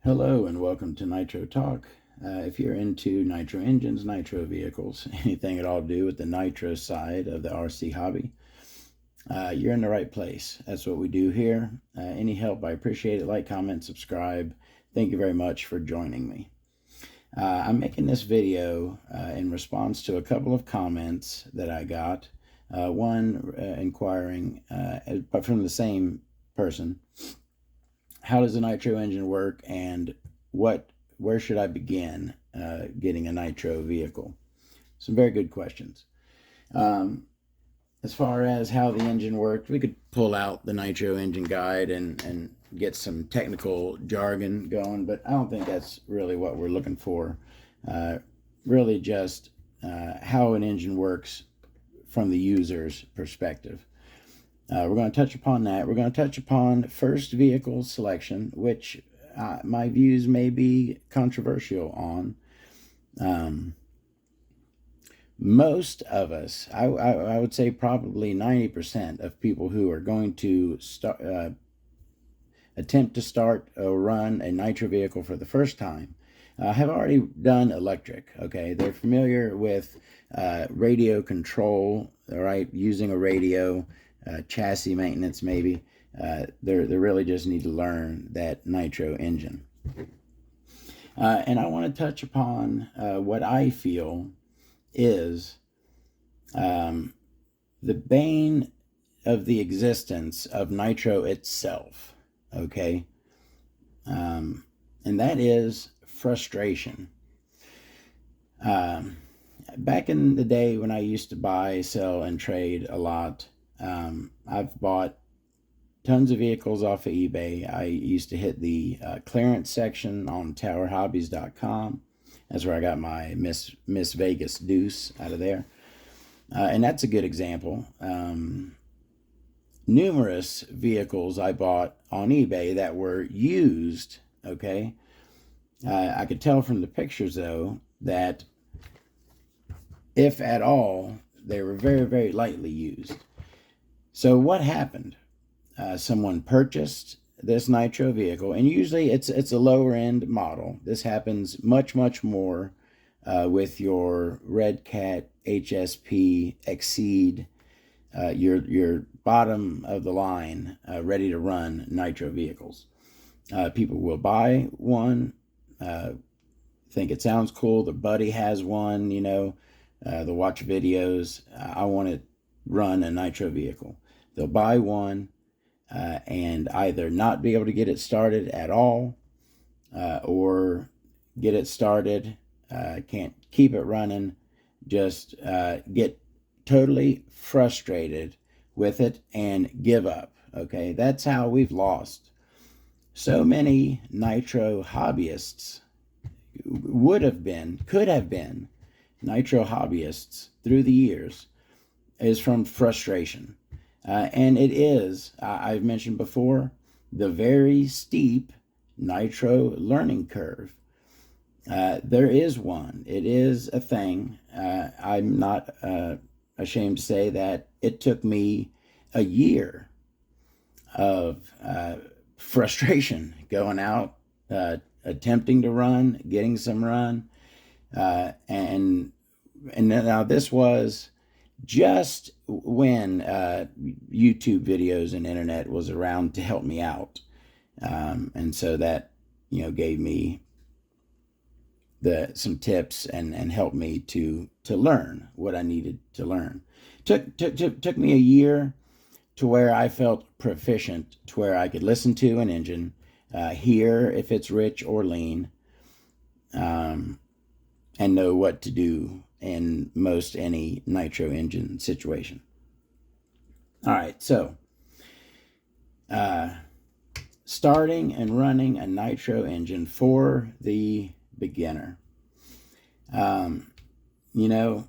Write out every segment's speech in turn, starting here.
Hello and welcome to Nitro Talk. If you're into nitro engines, nitro vehicles, anything at all to do with the nitro side of the RC hobby, you're in the right place. That's what we do here. Any help, I appreciate it. Like, comment, subscribe. Thank you very much for joining me. I'm making this video in response to a couple of comments that I got. One inquiring, but from the same person, how does a nitro engine work, and where should I begin getting a nitro vehicle? Some very good questions. As far as how the engine worked, we could pull out the nitro engine guide and get some technical jargon going, but I don't think that's really what we're looking for. Really just how an engine works from the user's perspective. We're going to touch upon that. We're going to touch upon first vehicle selection, which my views may be controversial on. Most of us, I would say probably 90% of people who are going to attempt to start or run a nitro vehicle for the first time have already done electric. Okay, they're familiar with radio control, all right, using a radio. Chassis maintenance, maybe. They really just need to learn that nitro engine. And I want to touch upon what I feel is the bane of the existence of nitro itself, okay? And that is frustration. Back in the day when I used to buy, sell, and trade a lot, I've bought tons of vehicles off of eBay. I used to hit the clearance section on towerhobbies.com. That's where I got my Miss Vegas Deuce out of there. And that's a good example. Numerous vehicles I bought on eBay that were used, okay? I could tell from the pictures, though, that if at all, they were very, very lightly used. So what happened? Someone purchased this nitro vehicle, and usually it's a lower end model. This happens much more with your Red Cat, HSP, Exceed, your bottom of the line, ready to run nitro vehicles. People will buy one, think it sounds cool. Their buddy has one, you know, they'll watch videos. I want to run a nitro vehicle. They'll buy one and either not be able to get it started at all or get it started, can't keep it running, just get totally frustrated with it and give up. Okay, that's how we've lost so many nitro hobbyists. Could have been nitro hobbyists through the years, is from frustration. And it is, I've mentioned before, the very steep nitro learning curve. There is one. It is a thing. I'm not ashamed to say that it took me a year of frustration going out, attempting to run, getting some run. And now this was just when YouTube videos and internet was around to help me out. And so that, you know, gave me some tips and helped me to learn what I needed to learn. Took me a year to where I felt proficient, to where I could listen to an engine, hear if it's rich or lean, and know what to do in most any nitro engine situation. All right, so starting and running a nitro engine for the beginner. You know,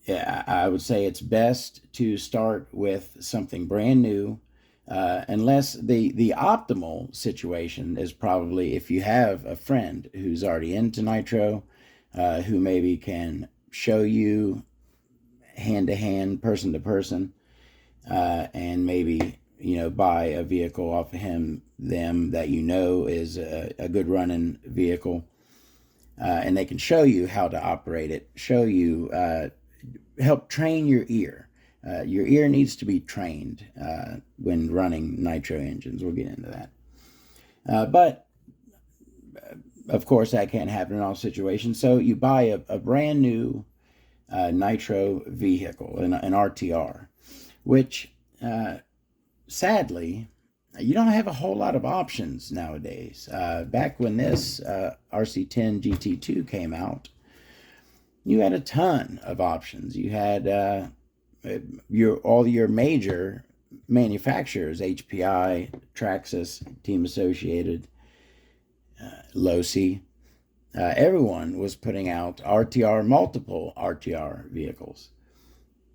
I would say it's best to start with something brand new, unless the optimal situation is probably if you have a friend who's already into nitro, who maybe can show you hand to hand, person to person, and maybe buy a vehicle off of them that is a good running vehicle, and they can show you how to operate it, show you, help train your ear. Your ear needs to be trained when running nitro engines. We'll get into that. But of course, that can't happen in all situations. So you buy a brand new nitro vehicle, an RTR, which sadly, you don't have a whole lot of options nowadays. Back when this RC10 GT2 came out, you had a ton of options. You had all your major manufacturers: HPI, Traxxas, Team Associated, Losi. Everyone was putting out multiple RTR vehicles.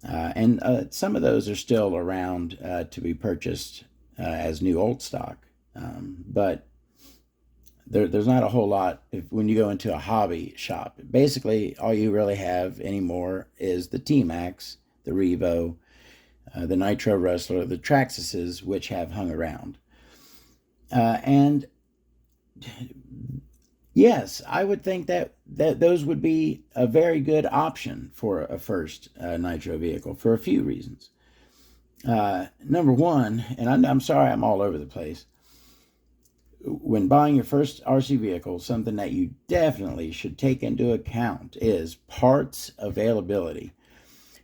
And some of those are still around to be purchased as new old stock. But there's not a whole lot when you go into a hobby shop. Basically, all you really have anymore is the T-Max, the Revo, the Nitro Wrestler, the Traxxases, which have hung around. And yes, I would think that those would be a very good option for a first nitro vehicle for a few reasons. Number one, and I'm sorry I'm all over the place, when buying your first RC vehicle, something that you definitely should take into account is parts availability.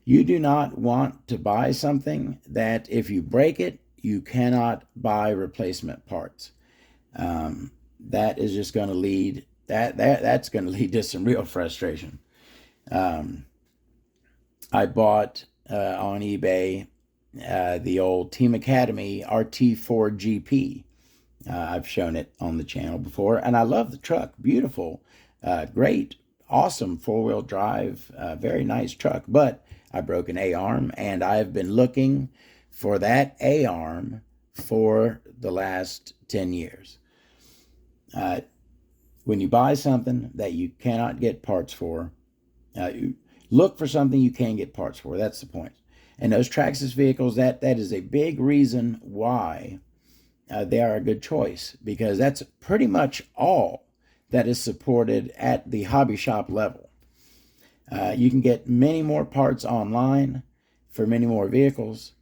You do not want to buy something that if you break it, you cannot buy replacement parts. That is just going to lead that's going to lead to some real frustration. I bought on eBay the old Team Academy RT4 GP. I've shown it on the channel before, and I love the truck. Beautiful, great, awesome four-wheel drive, very nice truck. But I broke an A-arm, and I've been looking for that A-arm for the last 10 years. When you buy something that you cannot get parts for, look for something you can get parts for. That's the point. And those Traxxas vehicles, that is a big reason why they are a good choice, because that's pretty much all that is supported at the hobby shop level. You can get many more parts online for many more vehicles,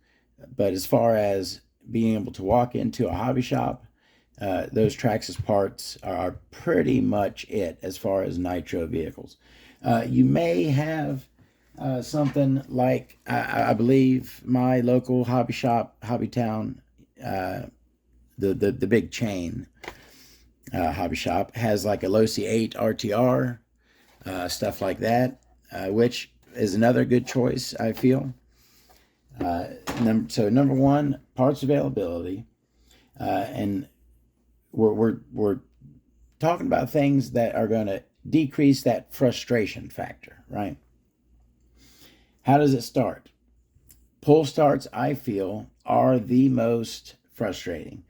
but as far as being able to walk into a hobby shop, those Traxxas parts are pretty much it as far as nitro vehicles. You may have something like, I believe my local hobby shop, Hobby Town, the big chain hobby shop, has like a Losi 8 RTR, stuff like that, which is another good choice, I feel. So number one, parts availability, and we're talking about things that are going to decrease that frustration factor, right? How does it start? Pull starts, I feel, are the most frustrating.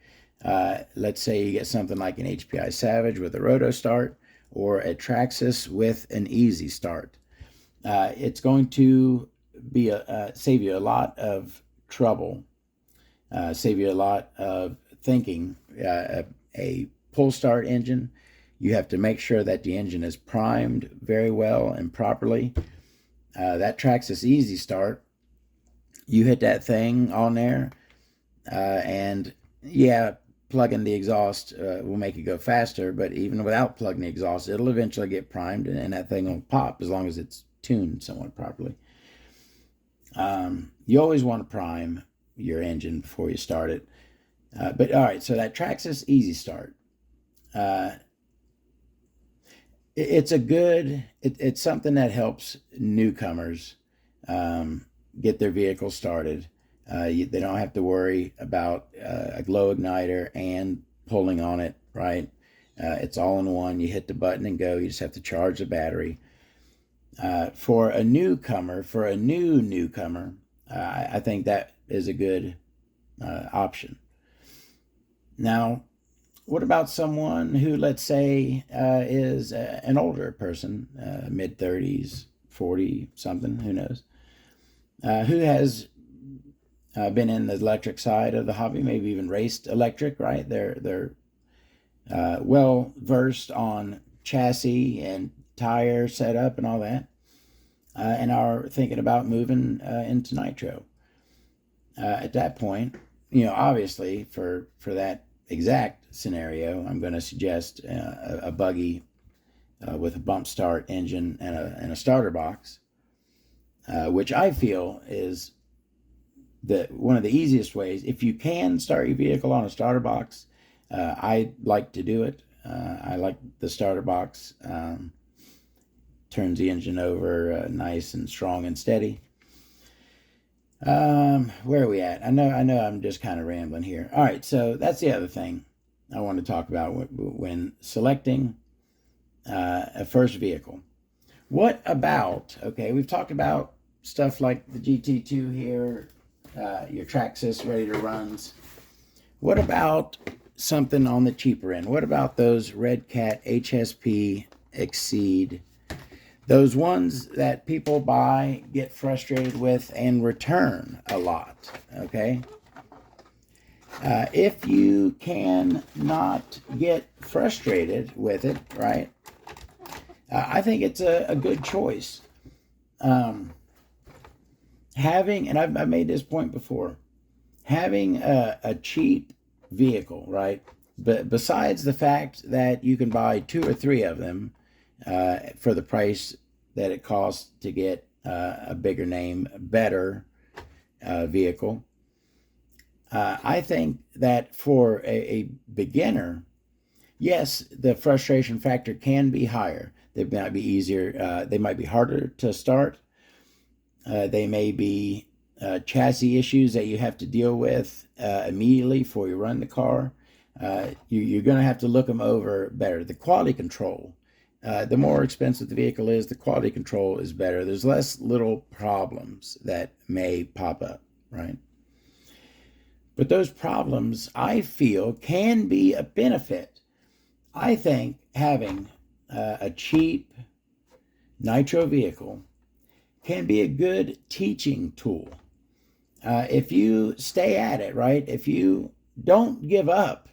Let's say you get something like an HPI Savage with a roto start, or a Traxxas with an easy start. It's going to be save you a lot of trouble, save you a lot of thinking. A pull start engine, you have to make sure that the engine is primed very well and properly. That Traxxas easy start, you hit that thing on there, and yeah, plugging the exhaust will make it go faster, but even without plugging the exhaust, it'll eventually get primed, and that thing will pop as long as it's tuned somewhat properly. You always want to prime your engine before you start it. But all right, so that Traxxas easy start, it's something that helps newcomers get their vehicle started. They don't have to worry about a glow igniter and pulling on it, right? It's all in one. You hit the button and go. You just have to charge the battery. For a newcomer, for a new newcomer, I think that is a good option. Now, what about someone who, let's say, is an older person, mid-30s, 40 something, who knows, who has been in the electric side of the hobby, maybe even raced electric, right? They're well versed on chassis and tire setup and all that, and are thinking about moving into Nitro. At that point, obviously for that exact scenario, I'm going to suggest a buggy with a bump start engine and a starter box, which I feel is one of the easiest ways. If you can start your vehicle on a starter box, I like to do it. I like the starter box. Turns the engine over nice and strong and steady. Where are we at? I know I'm just kind of rambling here. All right, so that's the other thing I want to talk about when selecting a first vehicle. What about, okay, we've talked about stuff like the GT2 here, your Traxxas ready to runs. What about something on the cheaper end? What about those Red Cat HSP Exceed? Those ones that people buy, get frustrated with, and return a lot, okay? If you can not get frustrated with it, right, I think it's a good choice. Having, and I've made this point before, having a cheap vehicle, right, but besides the fact that you can buy 2 or 3 of them for the price that it costs to get a bigger name, better vehicle, I think that for a beginner, yes, the frustration factor can be higher. They might be easier. They might be harder to start. They may be chassis issues that you have to deal with immediately before you run the car. You're going to have to look them over better. The quality control, the more expensive the vehicle is, the quality control is better. There's less little problems that may pop up, right? But those problems, I feel, can be a benefit. I think having a cheap Nitro vehicle can be a good teaching tool. If you stay at it, right? If you don't give up,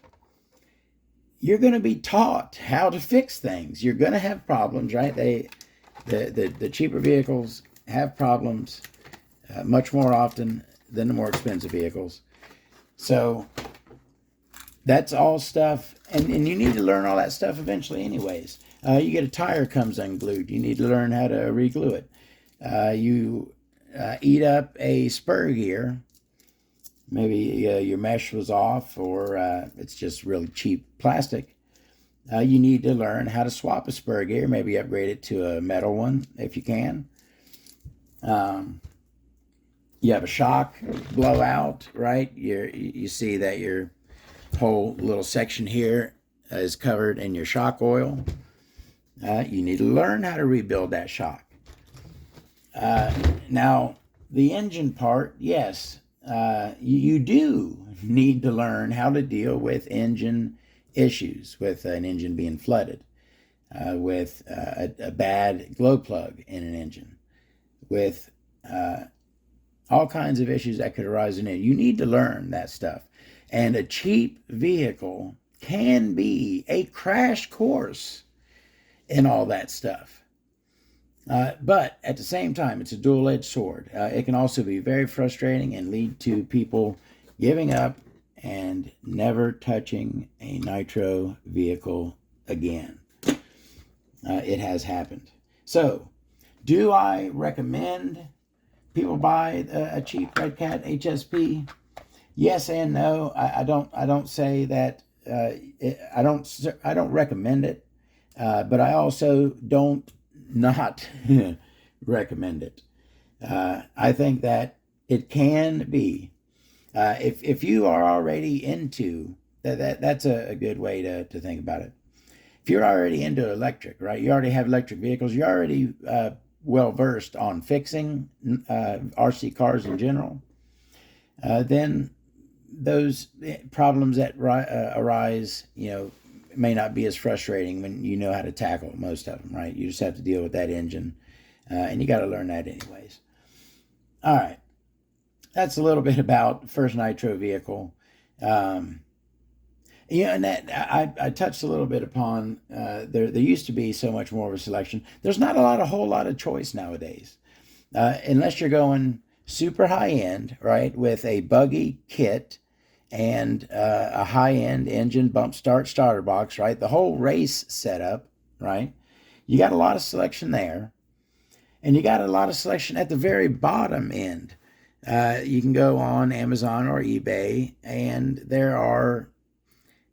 you're going to be taught how to fix things. You're going to have problems, right? The cheaper vehicles have problems much more often than the more expensive vehicles. So that's all stuff, and you need to learn all that stuff eventually anyways. You get a tire comes unglued. You need to learn how to re-glue it. You eat up a spur gear. Maybe your mesh was off, or it's just really cheap plastic. You need to learn how to swap a spur gear. Maybe upgrade it to a metal one if you can. You have a shock blowout, right? You see that your whole little section here is covered in your shock oil. You need to learn how to rebuild that shock. Now, the engine part, yes, you do need to learn how to deal with engine issues, with an engine being flooded, with a bad glow plug in an engine, with all kinds of issues that could arise in it. You need to learn that stuff. And a cheap vehicle can be a crash course in all that stuff. But at the same time, it's a dual-edged sword. It can also be very frustrating and lead to people giving up and never touching a Nitro vehicle again. It has happened. So, do I recommend people buy a cheap Red Cat HSP? Yes and no. I don't say that. I don't recommend it, but I also don't not recommend it. I think that it can be. If you are already into that's a good way to think about it. If you're already into electric, right? You already have electric vehicles. You're already well versed on fixing RC cars in general. Then those problems that arise, may not be as frustrating when you know how to tackle most of them, right? You just have to deal with that engine, and you got to learn that anyways. All right. that's a little bit about first Nitro vehicle. Um, and that I touched a little bit upon. There used to be so much more of a selection. There's not a whole lot of choice nowadays, unless you're going super high end, right, with a buggy kit and a high end engine, bump start, starter box, right, the whole race setup, right. You got a lot of selection there, and you got a lot of selection at the very bottom end. You can go on Amazon or eBay, and there are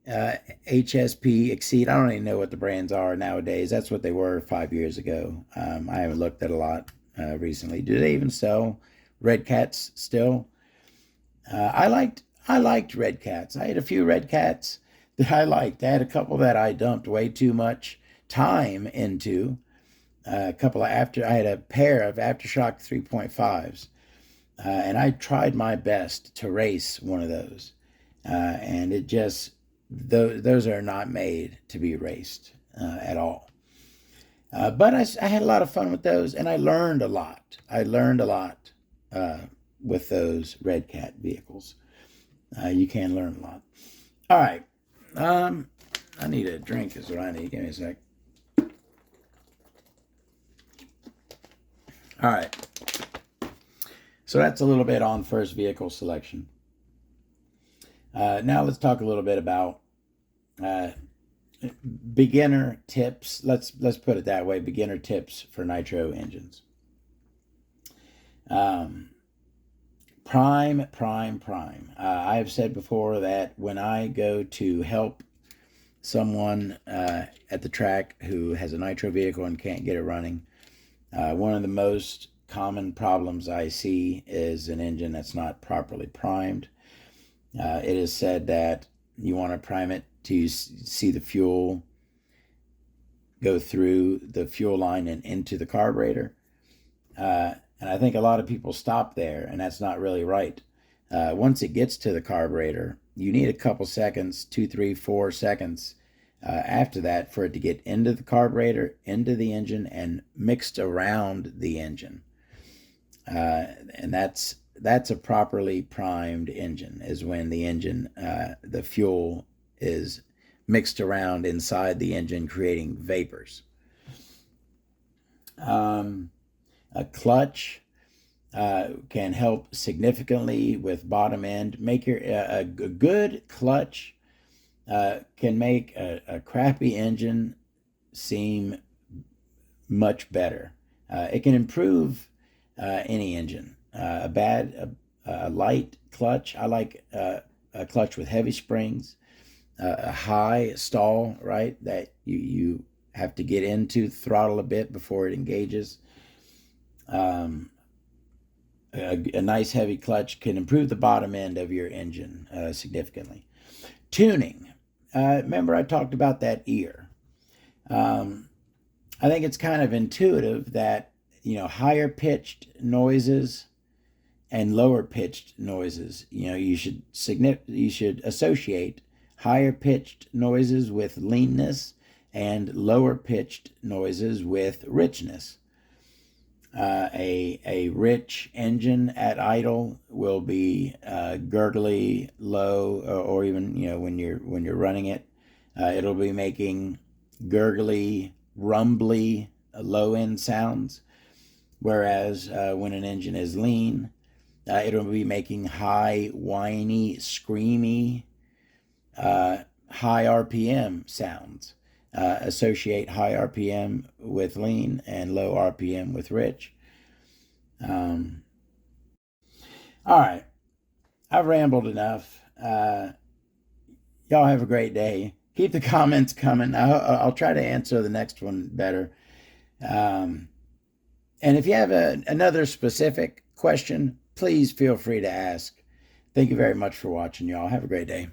HSP, Exceed. I don't even know what the brands are nowadays. That's what they were 5 years ago. I haven't looked at a lot recently. Do they even sell Red Cats still? I liked Red Cats. I had a few Red Cats that I liked. I had a couple that I dumped way too much time into. I had a pair of Aftershock 3.5s, and I tried my best to race one of those, and it just those are not made to be raced at all. But I had a lot of fun with those, and I learned a lot. I learned a lot with those Red Cat vehicles. You can learn a lot. All right. I need a drink is what I need. Give me a sec. All right. So that's a little bit on first vehicle selection. Now let's talk a little bit about beginner tips. Let's put it that way. Beginner tips for nitro engines. Prime. I have said before that when I go to help someone at the track who has a nitro vehicle and can't get it running, one of the most common problems I see is an engine that's not properly primed. It is said that you want to prime it to see the fuel go through the fuel line and into the carburetor. And I think a lot of people stop there, and that's not really right. Once it gets to the carburetor, you need a couple seconds, 2, 3, 4 seconds after that for it to get into the carburetor, into the engine, and mixed around the engine. And that's a properly primed engine, is when the engine, the fuel is mixed around inside the engine, creating vapors. A clutch can help significantly with bottom end. Make a good clutch can make a crappy engine seem much better. It can improve any engine. A light clutch. I like a clutch with heavy springs, a high stall, right? That you have to get into the throttle a bit before it engages. A nice heavy clutch can improve the bottom end of your engine significantly. Tuning. Remember I talked about that ear. I think it's kind of intuitive that, higher pitched noises and lower pitched noises, you should associate higher pitched noises with leanness and lower pitched noises with richness. A rich engine at idle will be gurgly, low, or even when you're running it, it'll be making gurgly, rumbly, low end sounds. Whereas when an engine is lean, it'll be making high, whiny, screamy, high RPM sounds. Associate high RPM with lean and low RPM with rich. All right. I've rambled enough. Y'all have a great day. Keep the comments coming. I'll try to answer the next one better. And if you have another specific question, please feel free to ask. Thank you very much for watching, y'all. Have a great day.